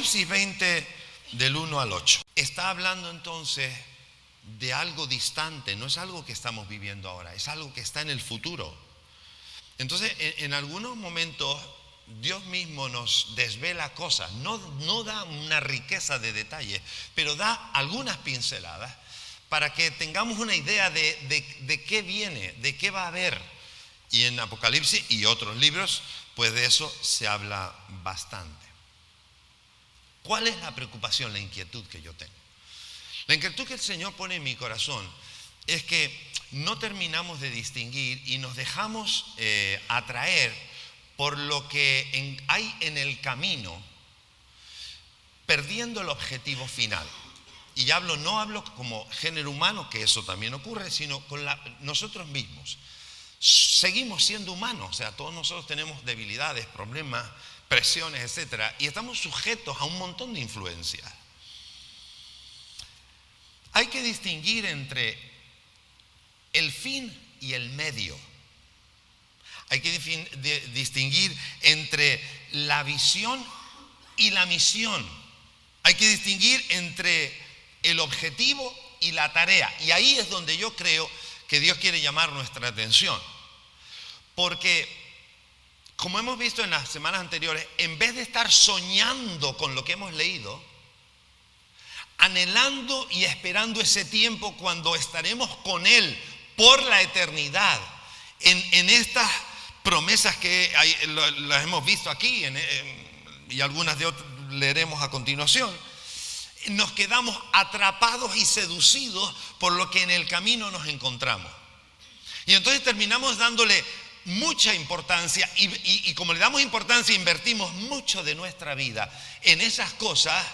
Apocalipsis 20 del 1 al 8. Está hablando entonces de algo distante, no es algo que estamos viviendo ahora, es algo que está en el futuro. Entonces, en algunos momentos Dios mismo nos desvela cosas, no da una riqueza de detalles, pero da algunas pinceladas para que tengamos una idea de qué viene, de qué va a haber. Y en Apocalipsis y otros libros, pues de eso se habla bastante. ¿Cuál es la preocupación, la inquietud que yo tengo? La inquietud que el Señor pone en mi corazón es que no terminamos de distinguir y nos dejamos atraer por lo que hay en el camino, perdiendo el objetivo final. Y no hablo como género humano, que eso también ocurre, sino con nosotros mismos. Seguimos siendo humanos, o sea, todos nosotros tenemos debilidades, problemas, presiones, etcétera, y estamos sujetos a un montón de influencias. Hay que distinguir entre el fin y el medio. Hay que distinguir entre la visión y la misión. Hay que distinguir entre el objetivo y la tarea. Y ahí es donde yo creo que Dios quiere llamar nuestra atención. Porque, como hemos visto en las semanas anteriores, en vez de estar soñando con lo que hemos leído, anhelando y esperando ese tiempo cuando estaremos con Él por la eternidad, en estas promesas que las hemos visto aquí y algunas de otras leeremos a continuación, nos quedamos atrapados y seducidos por lo que en el camino nos encontramos. Y entonces terminamos dándole mucha importancia y como le damos importancia, invertimos mucho de nuestra vida en esas cosas,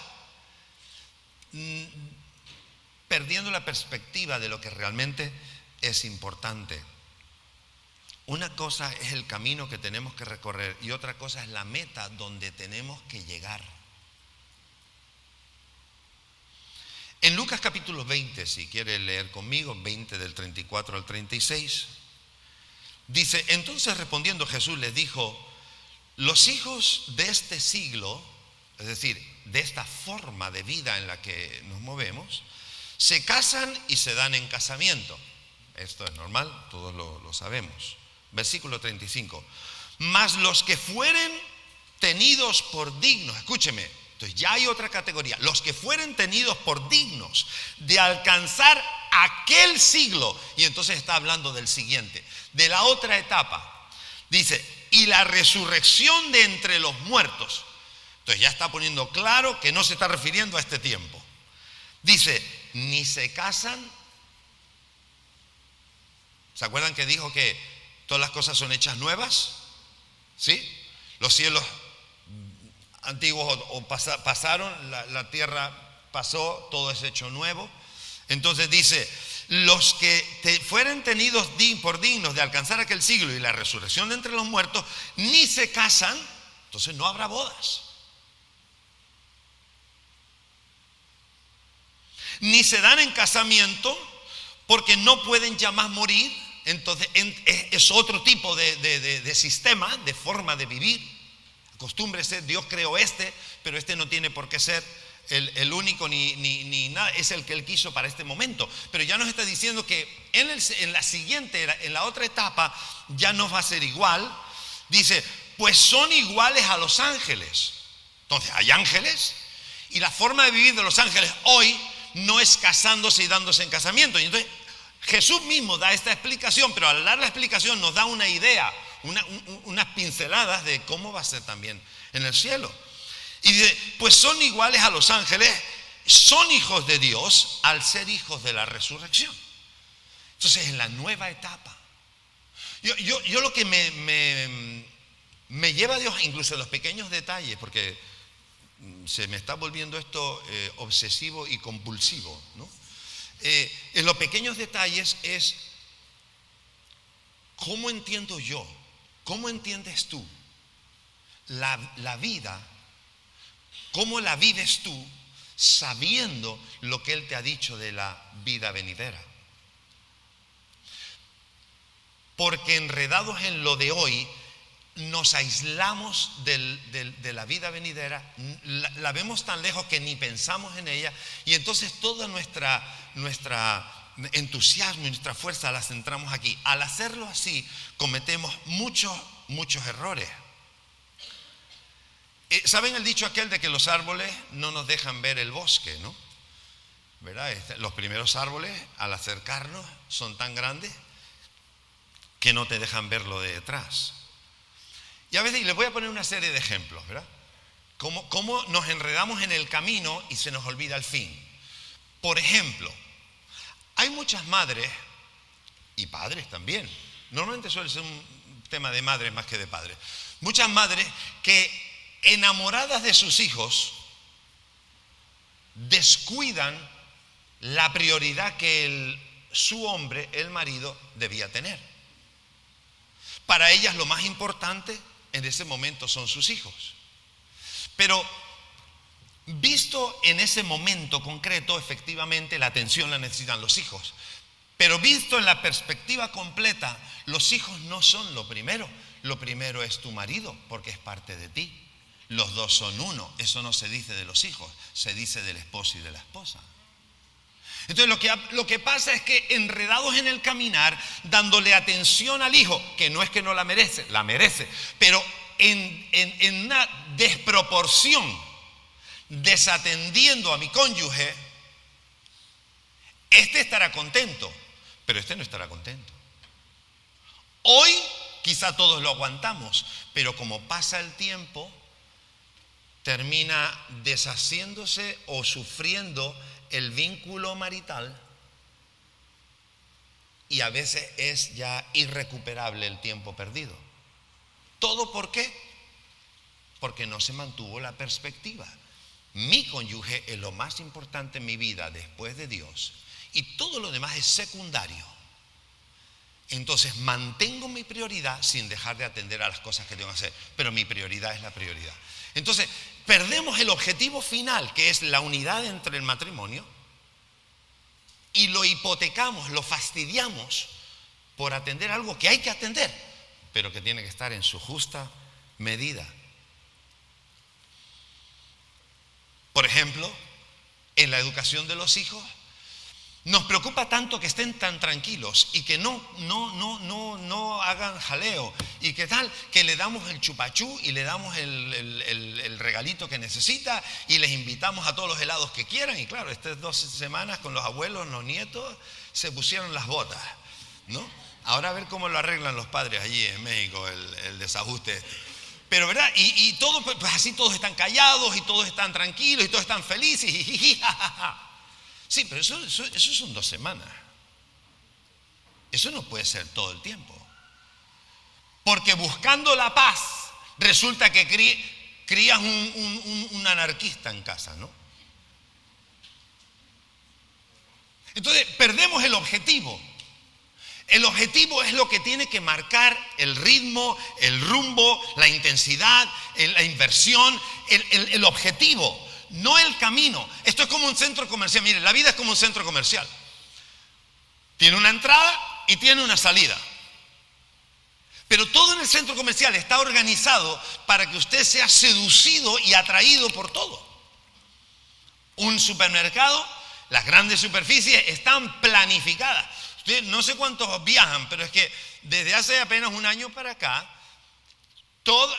perdiendo la perspectiva de lo que realmente es importante. Una cosa es el camino que tenemos que recorrer y otra cosa es la meta donde tenemos que llegar. En Lucas capítulo 20, si quiere leer conmigo, 20 del 34 al 36, dice: entonces respondiendo Jesús les dijo: los hijos de este siglo, es decir, de esta forma de vida en la que nos movemos, se casan y se dan en casamiento. Esto es normal, todos lo sabemos. Versículo 35. Mas los que fueren tenidos por dignos, escúcheme, entonces ya hay otra categoría, los que fueren tenidos por dignos de alcanzar aquel siglo, y entonces está hablando del siguiente, de la otra etapa. Dice: y la resurrección de entre los muertos. Entonces ya está poniendo claro que no se está refiriendo a este tiempo. Dice: ni se casan. ¿Se acuerdan que dijo que todas las cosas son hechas nuevas? ¿Sí? Los cielos antiguos pasaron, la tierra pasó, todo es hecho nuevo. Entonces dice: los que fueren tenidos por dignos de alcanzar aquel siglo y la resurrección de entre los muertos, ni se casan, entonces no habrá bodas. Ni se dan en casamiento, porque no pueden ya más morir. Entonces es otro tipo de sistema, de forma de vivir. Acostúmbrese, Dios creó pero no tiene por qué ser el único ni nada, es el que Él quiso para este momento. Pero ya nos está diciendo que en la siguiente, en la otra etapa, ya no va a ser igual. Dice: pues son iguales a los ángeles. Entonces hay ángeles, y la forma de vivir de los ángeles hoy no es casándose y dándose en casamiento. Y entonces Jesús mismo da esta explicación, pero al dar la explicación nos da una idea, unas pinceladas de cómo va a ser también en el cielo. Y dice: pues son iguales a los ángeles, son hijos de Dios al ser hijos de la resurrección. Entonces en la nueva etapa, yo lo que me lleva a Dios, incluso en los pequeños detalles, porque se me está volviendo esto obsesivo y compulsivo, ¿no? En los pequeños detalles es: ¿cómo entiendo yo? ¿Cómo entiendes tú la vida? ¿Cómo la vives tú sabiendo lo que Él te ha dicho de la vida venidera? Porque enredados en lo de hoy, nos aislamos de la vida venidera, la vemos tan lejos que ni pensamos en ella, y entonces toda nuestra entusiasmo y nuestra fuerza la centramos aquí. Al hacerlo así, cometemos muchos errores. ¿Saben el dicho aquel de que los árboles no nos dejan ver el bosque, no? ¿Verdad? Los primeros árboles, al acercarnos, son tan grandes que no te dejan ver lo de detrás. Y a veces, les voy a poner una serie de ejemplos, ¿verdad? Cómo nos enredamos en el camino y se nos olvida el fin. Por ejemplo, hay muchas madres y padres también. Normalmente suele ser un tema de madres más que de padres. Muchas madres que, enamoradas de sus hijos, descuidan la prioridad que su hombre, el marido, debía tener. Para ellas lo más importante en ese momento son sus hijos. Pero visto en ese momento concreto, efectivamente la atención la necesitan los hijos. Pero visto en la perspectiva completa, los hijos no son lo primero. Lo primero es tu marido, porque es parte de ti. Los dos son uno. Eso no se dice de los hijos, se dice del esposo y de la esposa. Entonces lo que pasa es que, enredados en el caminar, dándole atención al hijo, que no es que no la merece, pero en una desproporción, desatendiendo a mi cónyuge, este estará contento, pero este no estará contento. Hoy quizá todos lo aguantamos, pero como pasa el tiempo, termina deshaciéndose o sufriendo el vínculo marital, y a veces es ya irrecuperable el tiempo perdido. ¿Todo por qué? Porque no se mantuvo la perspectiva. Mi cónyuge es lo más importante en mi vida después de Dios, y todo lo demás es secundario. Entonces mantengo mi prioridad sin dejar de atender a las cosas que tengo que hacer, pero mi prioridad es la prioridad. Entonces perdemos el objetivo final, que es la unidad entre el matrimonio, y lo hipotecamos, lo fastidiamos por atender algo que hay que atender, pero que tiene que estar en su justa medida. Por ejemplo, en la educación de los hijos, nos preocupa tanto que estén tan tranquilos y que no hagan jaleo, y que tal, que le damos el chupachú y le damos el regalito que necesita, y les invitamos a todos los helados que quieran. Y claro, estas 2 semanas con los abuelos, los nietos, se pusieron las botas, ¿no? Ahora a ver cómo lo arreglan los padres allí en México, el desajuste este. Pero ¿verdad? Y todo, pues así todos están callados y todos están tranquilos y todos están felices. Sí, pero eso son 2 semanas. Eso no puede ser todo el tiempo. Porque buscando la paz, resulta que crías un anarquista en casa, ¿no? Entonces perdemos el objetivo. El objetivo es lo que tiene que marcar el ritmo, el rumbo, la intensidad, la inversión, el objetivo. No el camino. Esto es como un centro comercial. Mire, la vida es como un centro comercial. Tiene una entrada y tiene una salida. Pero todo en el centro comercial está organizado para que usted sea seducido y atraído por todo. Un supermercado, las grandes superficies están planificadas. Usted, no sé cuántos viajan, pero es que desde hace apenas un año para acá, todos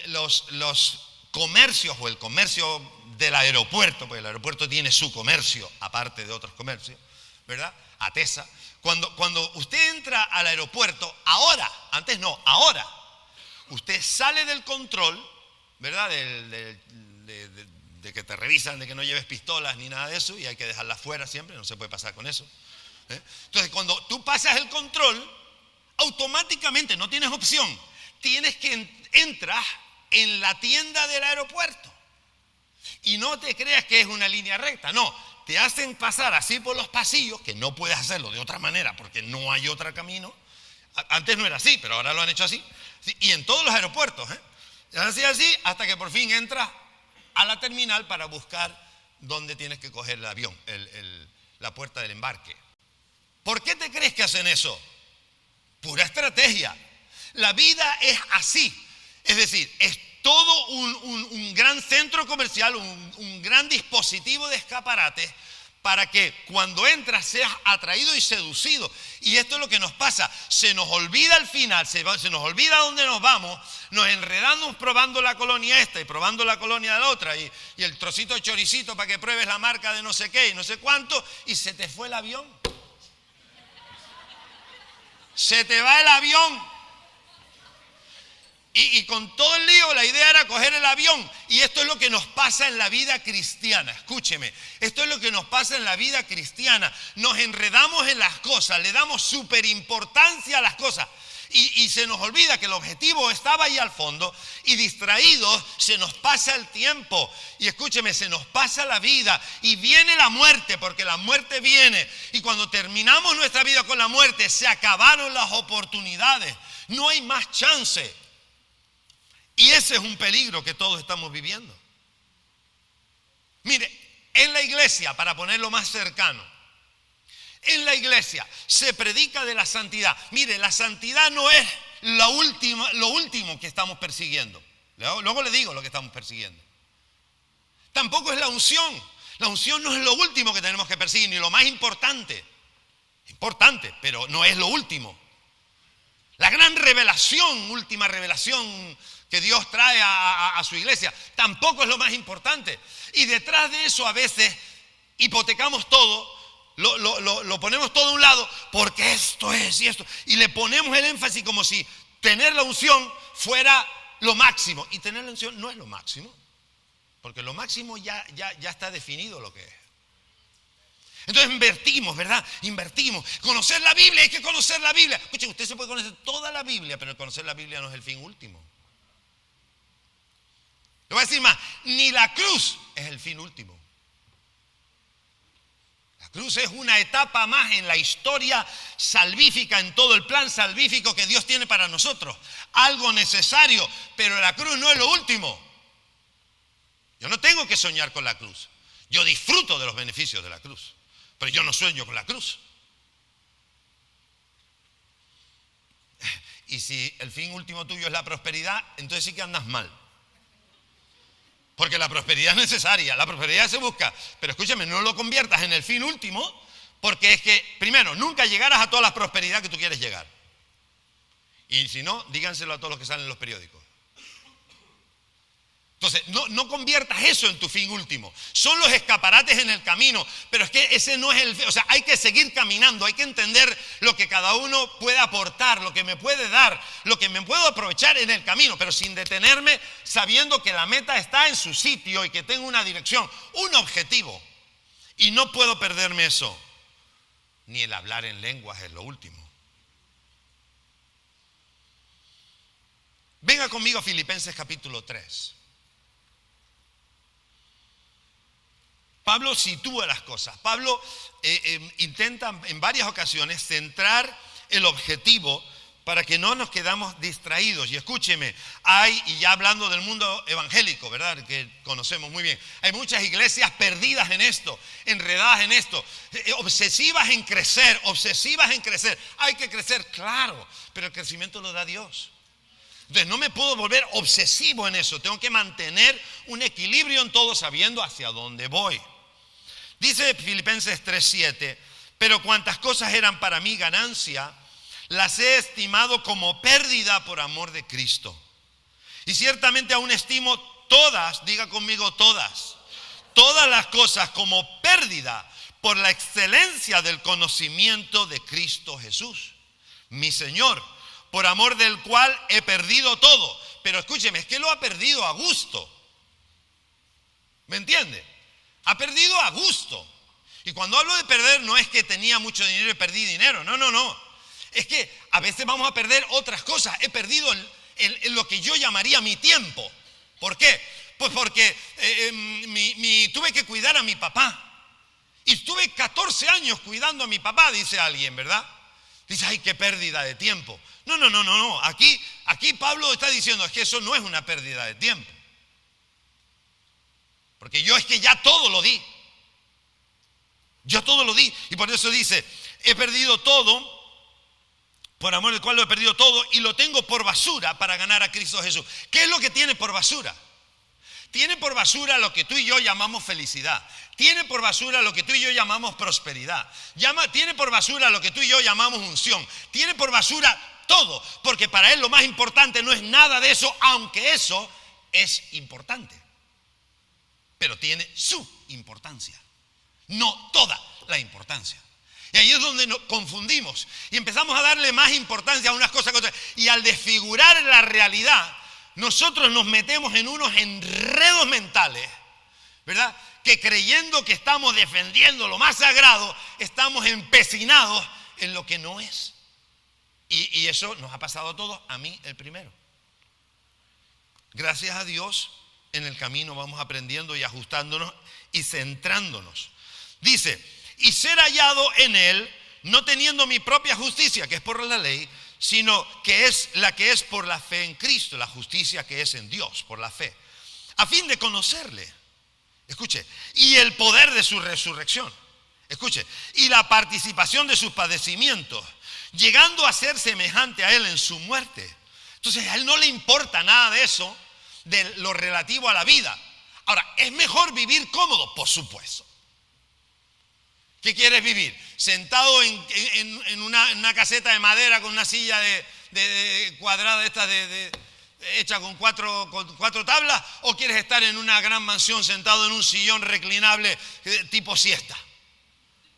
los comercios, o el comercio del aeropuerto, porque el aeropuerto tiene su comercio, aparte de otros comercios, ¿verdad? Atesa. Cuando usted entra al aeropuerto, ahora, antes no, ahora, usted sale del control, ¿verdad? De que te revisan, de que no lleves pistolas ni nada de eso, y hay que dejarlas fuera siempre, no se puede pasar con eso. Entonces, cuando tú pasas el control, automáticamente no tienes opción, tienes que entrar en la tienda del aeropuerto. Y no te creas que es una línea recta, no, te hacen pasar así por los pasillos, que no puedes hacerlo de otra manera porque no hay otro camino. Antes no era así, pero ahora lo han hecho así. Y en todos los aeropuertos, así hasta que por fin entras a la terminal para buscar dónde tienes que coger el avión, la puerta del embarque. ¿Por qué te crees que hacen eso? Pura estrategia. La vida es así. Es decir, es todo un gran centro comercial, un gran dispositivo de escaparate para que cuando entras seas atraído y seducido. Y esto es lo que nos pasa. Se nos olvida al final, se nos olvida dónde nos vamos, nos enredamos probando la colonia esta y probando la colonia de la otra y el trocito de choricito para que pruebes la marca de no sé qué y no sé cuánto, y se te fue el avión. Se te va el avión. Y con todo el lío, la idea era coger el avión. Y esto es lo que nos pasa en la vida cristiana. Escúcheme, esto es lo que nos pasa en la vida cristiana. Nos enredamos en las cosas, le damos superimportancia a las cosas. Y se nos olvida que el objetivo estaba ahí al fondo. Y distraídos se nos pasa el tiempo. Y escúcheme, se nos pasa la vida. Y viene la muerte, porque la muerte viene. Y cuando terminamos nuestra vida con la muerte, se acabaron las oportunidades. No hay más chance. Y ese es un peligro que todos estamos viviendo. Mire, en la iglesia, para ponerlo más cercano, en la iglesia se predica de la santidad. Mire, la santidad no es lo último que estamos persiguiendo. Luego le digo lo que estamos persiguiendo. Tampoco es la unción. La unción no es lo último que tenemos que perseguir, ni lo más importante. Importante, pero no es lo último. La gran revelación, última revelación que Dios trae a su iglesia, tampoco es lo más importante. Y detrás de eso a veces hipotecamos todo, lo ponemos todo a un lado, porque esto es y esto. Y le ponemos el énfasis como si tener la unción fuera lo máximo. Y tener la unción no es lo máximo, porque lo máximo ya está definido lo que es. Entonces invertimos, ¿verdad? Invertimos. Conocer la Biblia, hay que conocer la Biblia. Escuchen, usted se puede conocer toda la Biblia, pero conocer la Biblia no es el fin último. Le voy a decir más, ni la cruz es el fin último. La cruz es una etapa más en la historia salvífica, en todo el plan salvífico que Dios tiene para nosotros. Algo necesario, pero la cruz no es lo último. Yo no tengo que soñar con la cruz. Yo disfruto de los beneficios de la cruz, pero yo no sueño con la cruz. Y si el fin último tuyo es la prosperidad, entonces sí que andas mal. Porque la prosperidad es necesaria, la prosperidad se busca. Pero escúchame, no lo conviertas en el fin último, porque es que, primero, nunca llegarás a toda la prosperidad que tú quieres llegar. Y si no, díganselo a todos los que salen en los periódicos. Entonces, no conviertas eso en tu fin último. Son los escaparates en el camino, pero es que ese no es el fin. O sea, hay que seguir caminando, hay que entender lo que cada uno puede aportar, lo que me puede dar, lo que me puedo aprovechar en el camino, pero sin detenerme, sabiendo que la meta está en su sitio y que tengo una dirección, un objetivo. Y no puedo perderme eso. Ni el hablar en lenguas es lo último. Venga conmigo a Filipenses capítulo 3. Pablo sitúa las cosas. Pablo intenta en varias ocasiones centrar el objetivo para que no nos quedamos distraídos. Y escúcheme, y ya hablando del mundo evangélico, ¿verdad? Que conocemos muy bien, hay muchas iglesias perdidas en esto, enredadas en esto, obsesivas en crecer. Hay que crecer, claro, pero el crecimiento lo da Dios. Entonces no me puedo volver obsesivo en eso, tengo que mantener un equilibrio en todo sabiendo hacia dónde voy. Dice Filipenses 3:7, pero cuantas cosas eran para mí ganancia, las he estimado como pérdida por amor de Cristo. Y ciertamente aún estimo todas, diga conmigo todas las cosas como pérdida por la excelencia del conocimiento de Cristo Jesús, mi Señor, por amor del cual he perdido todo. Pero escúcheme, es que lo ha perdido a gusto. ¿Me entiende? Ha perdido a gusto. Y cuando hablo de perder, no es que tenía mucho dinero y perdí dinero. No. Es que a veces vamos a perder otras cosas. He perdido lo que yo llamaría mi tiempo. ¿Por qué? Pues porque tuve que cuidar a mi papá. Y estuve 14 años cuidando a mi papá, dice alguien, ¿verdad? Dice, ay, qué pérdida de tiempo. No. Aquí Pablo está diciendo, es que eso no es una pérdida de tiempo. Porque yo es que ya todo lo di. Y por eso dice, he perdido todo por amor del cual lo he perdido todo y lo tengo por basura para ganar a Cristo Jesús. ¿Qué es lo que tiene por basura? Tiene por basura lo que tú y yo llamamos felicidad. Tiene por basura lo que tú y yo llamamos prosperidad. Tiene por basura lo que tú y yo llamamos unción. Tiene por basura todo, porque para él lo más importante no es nada de eso, aunque eso es importante. Pero tiene su importancia, no toda la importancia. Y ahí es donde nos confundimos y empezamos a darle más importancia a unas cosas que otras. Y al desfigurar la realidad, nosotros nos metemos en unos enredos mentales, ¿verdad? Que creyendo que estamos defendiendo lo más sagrado, estamos empecinados en lo que no es. Y eso nos ha pasado a todos, a mí el primero. Gracias a Dios, en el camino vamos aprendiendo y ajustándonos y centrándonos. Dice, y ser hallado en él, no teniendo mi propia justicia, que es por la ley, sino que es la que es por la fe en Cristo, la justicia que es en Dios, por la fe, a fin de conocerle, escuche, y el poder de su resurrección, escuche, y la participación de sus padecimientos, llegando a ser semejante a él en su muerte. Entonces a él no le importa nada de eso, de lo relativo a la vida. Ahora, ¿es mejor vivir cómodo? Por supuesto. ¿Qué quieres vivir? ¿Sentado en una caseta de madera con una silla de cuadrada hecha con cuatro tablas? ¿O quieres estar en una gran mansión sentado en un sillón reclinable tipo siesta?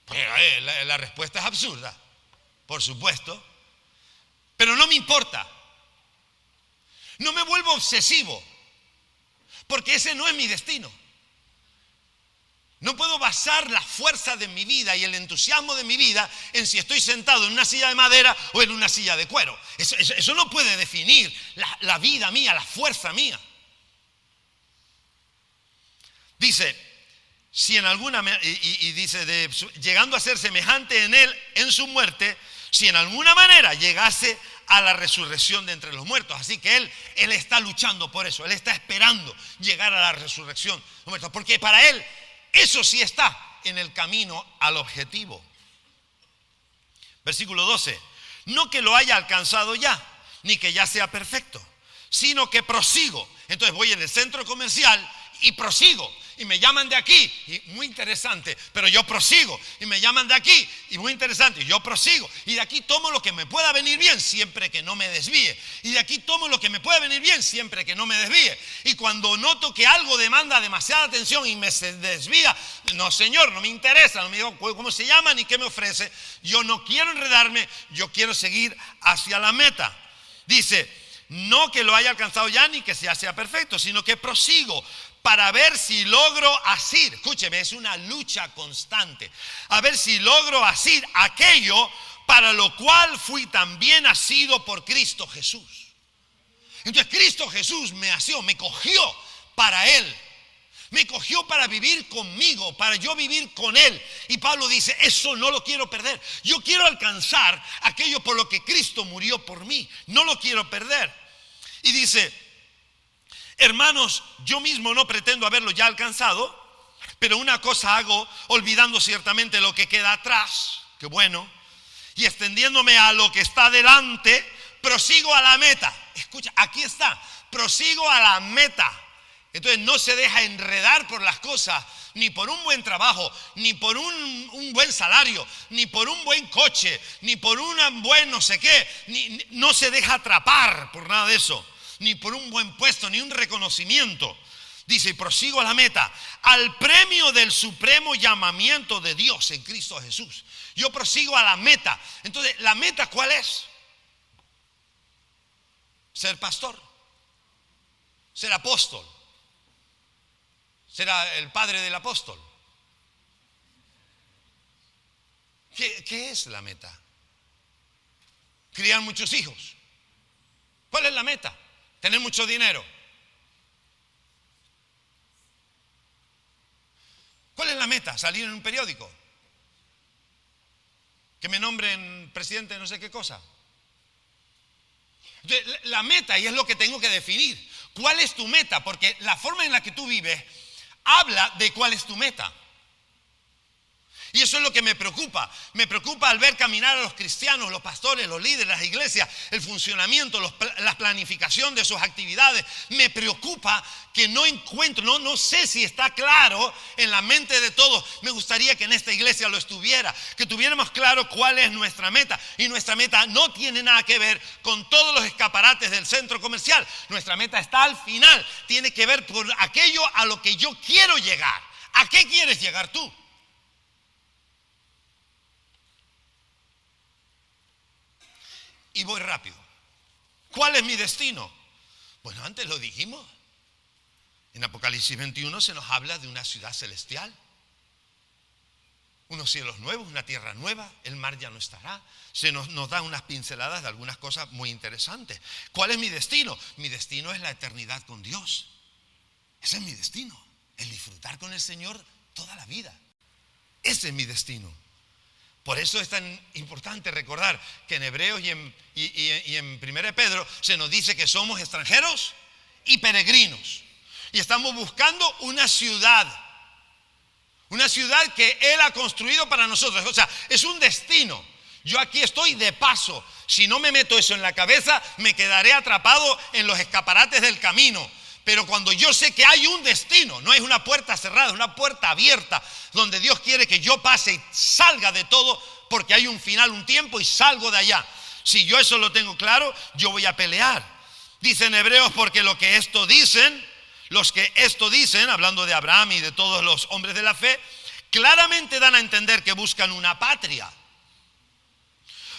Pues, la respuesta es absurda, por supuesto. Pero no me importa. No me vuelvo obsesivo, porque ese no es mi destino. No puedo basar la fuerza de mi vida y el entusiasmo de mi vida en si estoy sentado en una silla de madera o en una silla de cuero. Eso no puede definir la vida mía, la fuerza mía. Dice, si en alguna, y dice, llegando a ser semejante en él, en su muerte, si en alguna manera llegase a la resurrección de entre los muertos. Así que él está luchando por eso, él está esperando llegar a la resurrección de los muertos, porque para él eso sí está en el camino al objetivo. Versículo 12. No que lo haya alcanzado ya, ni que ya sea perfecto, sino que prosigo. Entonces voy en el centro comercial y prosigo. Y me llaman de aquí, y muy interesante, pero yo prosigo. Y me llaman de aquí, y muy interesante, y yo prosigo. Y de aquí tomo lo que me pueda venir bien, siempre que no me desvíe. Y de aquí tomo lo que me pueda venir bien, siempre que no me desvíe. Y cuando noto que algo demanda demasiada atención y me se desvía, no señor, no me interesa, no me digo cómo se llama ni qué me ofrece. Yo no quiero enredarme, yo quiero seguir hacia la meta. Dice, no que lo haya alcanzado ya ni que sea perfecto, sino que prosigo para ver si logro asir. Escúcheme, es una lucha constante. A ver si logro asir aquello para lo cual fui también asido por Cristo Jesús. Entonces Cristo Jesús me asió, me cogió para él. Me cogió para vivir conmigo, para yo vivir con él. Y Pablo dice, eso no lo quiero perder. Yo quiero alcanzar aquello por lo que Cristo murió por mí. No lo quiero perder. Y dice, hermanos, yo mismo no pretendo haberlo ya alcanzado, pero una cosa hago, olvidando ciertamente lo que queda atrás, que bueno, y extendiéndome a lo que está delante, prosigo a la meta. Escucha, aquí está, prosigo a la meta. Entonces no se deja enredar por las cosas, ni por un buen trabajo, ni por un buen salario, ni por un buen coche, ni por un buen no sé qué, no se deja atrapar por nada de eso, ni por un buen puesto, ni un reconocimiento. Dice, y prosigo a la meta, al premio del supremo llamamiento de Dios en Cristo Jesús. Yo prosigo a la meta. Entonces, ¿la meta cuál es? Ser pastor, ser apóstol, ser el padre del apóstol. ¿Qué es la meta? Criar muchos hijos. ¿Cuál es la meta? Tener mucho dinero. ¿Cuál es la meta? Salir en un periódico. Que me nombren presidente de no sé qué cosa. Entonces, la meta, y es lo que tengo que definir. ¿Cuál es tu meta? Porque la forma en la que tú vives habla de cuál es tu meta. Y eso es lo que me preocupa. Me preocupa al ver caminar a los cristianos, los pastores, los líderes, las iglesias, el funcionamiento, la planificación de sus actividades. Me preocupa que no encuentro, no sé si está claro en la mente de todos. Me gustaría que en esta iglesia lo estuviera, que tuviéramos claro cuál es nuestra meta. Y nuestra meta no tiene nada que ver con todos los escaparates del centro comercial. Nuestra meta está al final. Tiene que ver por aquello a lo que yo quiero llegar. ¿A qué quieres llegar tú? Y voy rápido. ¿Cuál es mi destino? Bueno, antes lo dijimos. En Apocalipsis 21 se nos habla de una ciudad celestial. Unos cielos nuevos, una tierra nueva, el mar ya no estará. Nos da unas pinceladas de algunas cosas muy interesantes. ¿Cuál es mi destino? Mi destino es la eternidad con Dios. Ese es mi destino. El disfrutar con el Señor toda la vida. Ese es mi destino. Por eso es tan importante recordar que en Hebreos y en 1 Pedro se nos dice que somos extranjeros y peregrinos. Y estamos buscando una ciudad que Él ha construido para nosotros. O sea, es un destino. Yo aquí estoy de paso. Si no me meto eso en la cabeza, me quedaré atrapado en los escaparates del camino. Pero cuando yo sé que hay un destino, no es una puerta cerrada, es una puerta abierta, donde Dios quiere que yo pase y salga de todo, porque hay un final, un tiempo, y salgo de allá. Si yo eso lo tengo claro, yo voy a pelear. Dicen Hebreos, porque los que esto dicen, hablando de Abraham y de todos los hombres de la fe, claramente dan a entender que buscan una patria.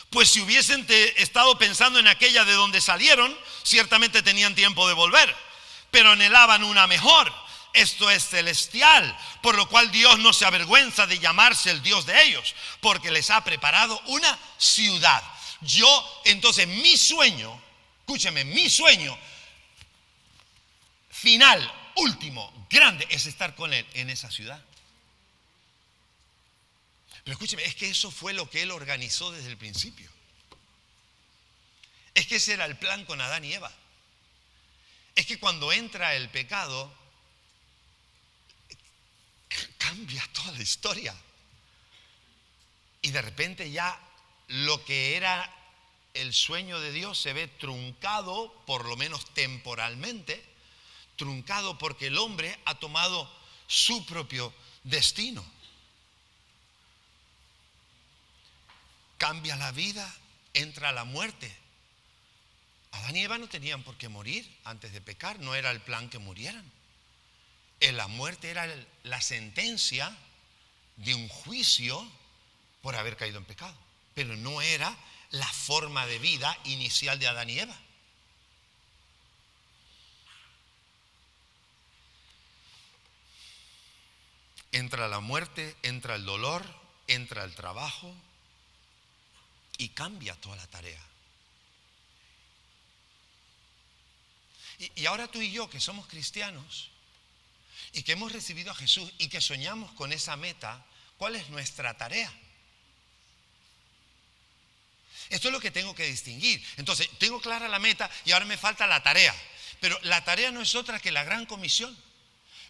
Pues si hubiesen estado pensando en aquella de donde salieron, ciertamente tenían tiempo de volver. Pero anhelaban una mejor, esto es celestial, por lo cual Dios no se avergüenza de llamarse el Dios de ellos, porque les ha preparado una ciudad. Entonces mi sueño, escúcheme, mi sueño final, último, grande, es estar con Él en esa ciudad. Pero escúcheme, es que eso fue lo que Él organizó desde el principio. Es que ese era el plan con Adán y Eva. Es que cuando entra el pecado, cambia toda la historia. Y de repente ya lo que era el sueño de Dios se ve truncado, por lo menos temporalmente, truncado porque el hombre ha tomado su propio destino. Cambia la vida, entra la muerte. Adán y Eva no tenían por qué morir antes de pecar, no era el plan que murieran. La muerte era la sentencia de un juicio por haber caído en pecado, pero no era la forma de vida inicial de Adán y Eva. Entra la muerte, entra el dolor, entra el trabajo y cambia toda la tarea. Y ahora tú y yo, que somos cristianos y que hemos recibido a Jesús y que soñamos con esa meta, ¿cuál es nuestra tarea? Esto es lo que tengo que distinguir. Entonces, tengo clara la meta y ahora me falta la tarea. Pero la tarea no es otra que la gran comisión.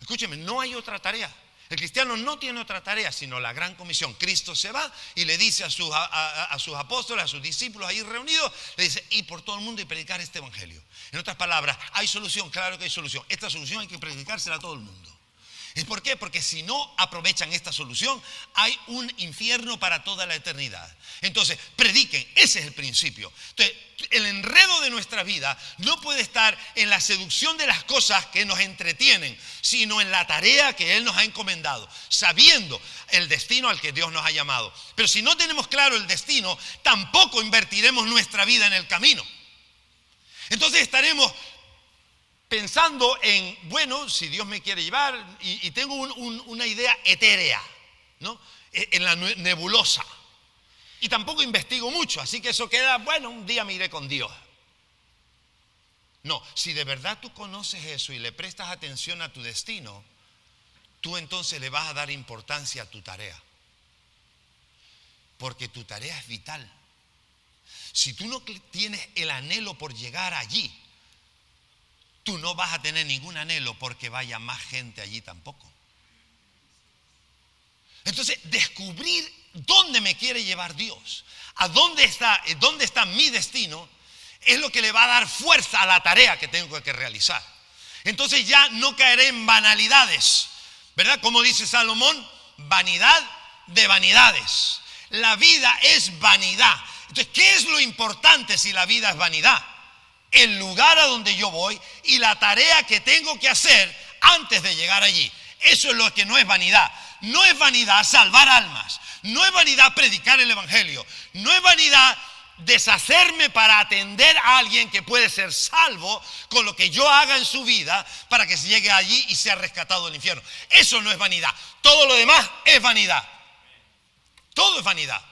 Escúcheme, no hay otra tarea. El cristiano no tiene otra tarea sino la gran comisión. Cristo se va y le dice a sus apóstoles, a sus discípulos ahí reunidos, le dice, ir por todo el mundo y predicar este evangelio. En otras palabras, ¿hay solución? Claro que hay solución. Esta solución hay que predicársela a todo el mundo. ¿Y por qué? Porque si no aprovechan esta solución, hay un infierno para toda la eternidad. Entonces, prediquen, ese es el principio. Entonces, el enredo de nuestra vida no puede estar en la seducción de las cosas que nos entretienen, sino en la tarea que Él nos ha encomendado, sabiendo el destino al que Dios nos ha llamado. Pero si no tenemos claro el destino, tampoco invertiremos nuestra vida en el camino. Entonces estaremos pensando en, bueno, si Dios me quiere llevar, y tengo una idea etérea, ¿no? En la nebulosa. Y tampoco investigo mucho, así que eso queda, bueno, un día me iré con Dios. No, si de verdad tú conoces eso y le prestas atención a tu destino, tú entonces le vas a dar importancia a tu tarea. Porque tu tarea es vital. Si tú no tienes el anhelo por llegar allí, tú no vas a tener ningún anhelo porque vaya más gente allí tampoco. Entonces, descubrir dónde me quiere llevar Dios, a dónde está mi destino, es lo que le va a dar fuerza a la tarea que tengo que realizar. Entonces ya no caeré en banalidades, ¿verdad? Como dice Salomón, vanidad de vanidades. La vida es vanidad. Entonces, ¿qué es lo importante si la vida es vanidad? El lugar a donde yo voy y la tarea que tengo que hacer antes de llegar allí. Eso es lo que no es vanidad. No es vanidad salvar almas. No es vanidad predicar el evangelio. No es vanidad deshacerme para atender a alguien que puede ser salvo con lo que yo haga en su vida para que se llegue allí y sea rescatado del infierno. Eso no es vanidad. Todo lo demás es vanidad. Todo es vanidad.